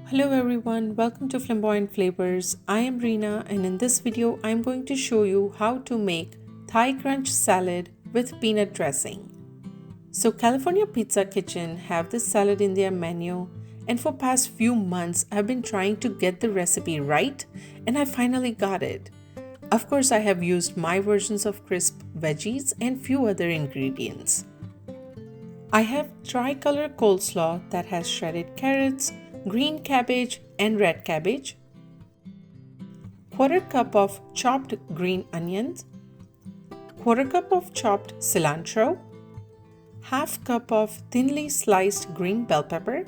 Hello everyone, welcome to Flamboyant Flavors. I am Reena and in this video I'm going to show you how to make Thai crunch salad with peanut dressing. So California Pizza Kitchen have this salad in their menu and for past few months I've been trying to get the recipe right and I finally got it. Of course I have used my versions of crisp veggies and few other ingredients. I have tricolor coleslaw that has shredded carrots, green cabbage and red cabbage, quarter cup of chopped green onions, quarter cup of chopped cilantro, half cup of thinly sliced green bell pepper,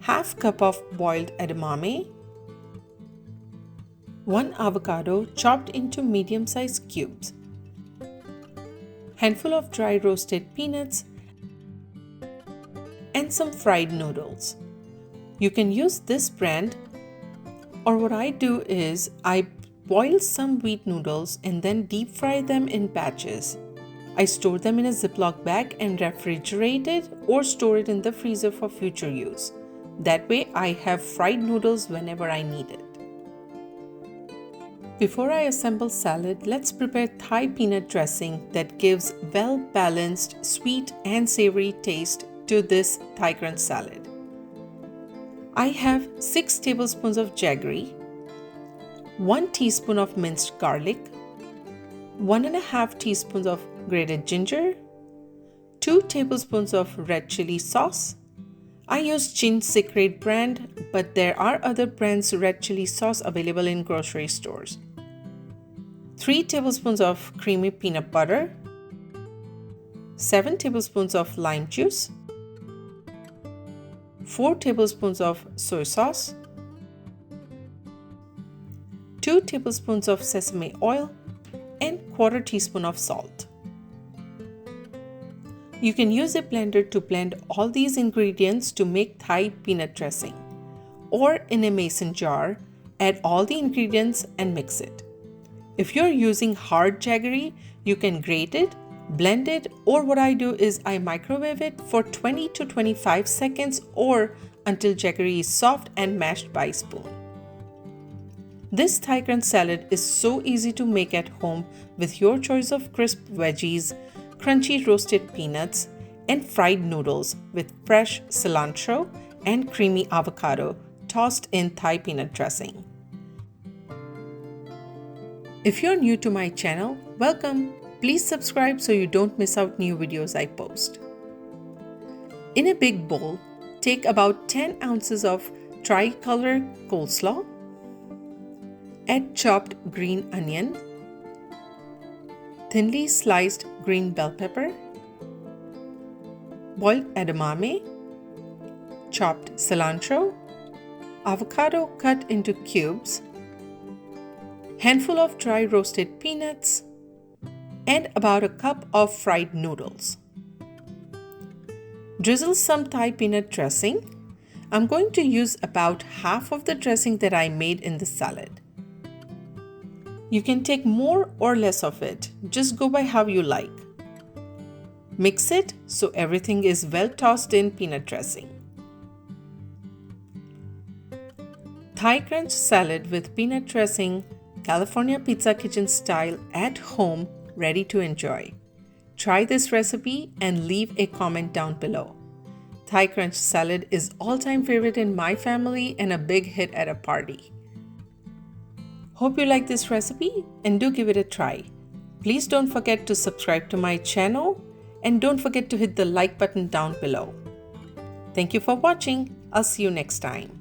half cup of boiled edamame, 1 avocado chopped into medium-sized cubes, handful of dry roasted peanuts, and some fried noodles. You can use this brand, or what I do is I boil some wheat noodles and then deep fry them in batches. I store them in a Ziploc bag and refrigerate it or store it in the freezer for future use. That way I have fried noodles whenever I need it. Before I assemble salad, let's prepare Thai peanut dressing that gives well-balanced sweet and savory taste to this Thai crunch salad. I have 6 tablespoons of jaggery, 1 teaspoon of minced garlic, 1.5 teaspoons of grated ginger, 2 tablespoons of red chili sauce. I use Chin Secret brand, but there are other brands red chili sauce available in grocery stores. 3 tablespoons of creamy peanut butter, 7 tablespoons of lime juice, 4 tablespoons of soy sauce, 2 tablespoons of sesame oil, and quarter teaspoon of salt. You can use a blender to blend all these ingredients to make Thai peanut dressing, or in a mason jar, add all the ingredients and mix it. If you're using hard jaggery, you can grate it, blend it, or what I do is I microwave it for 20 to 25 seconds or until jaggery is soft and mashed by spoon. This Thai crunch salad is so easy to make at home with your choice of crisp veggies, crunchy roasted peanuts, and fried noodles with fresh cilantro and creamy avocado tossed in Thai peanut dressing. If you're new to my channel, welcome! Please subscribe so you don't miss out new videos I post. In a big bowl, take about 10 ounces of tricolor coleslaw, add chopped green onion, thinly sliced green bell pepper, boiled edamame, chopped cilantro, avocado cut into cubes, handful of dry roasted peanuts, and about a cup of fried noodles. Drizzle some Thai peanut dressing. I'm going to use about half of the dressing that I made in the salad. You can take more or less of it, just go by how you like. Mix it so everything is well tossed in peanut dressing. Thai crunch salad with peanut dressing, California Pizza Kitchen style at home, ready to enjoy. Try this recipe and leave a comment down below. Thai crunch salad is all-time favorite in my family and a big hit at a party. Hope you like this recipe and do give it a try. Please don't forget to subscribe to my channel and don't forget to hit the like button down below. Thank you for watching. I'll see you next time.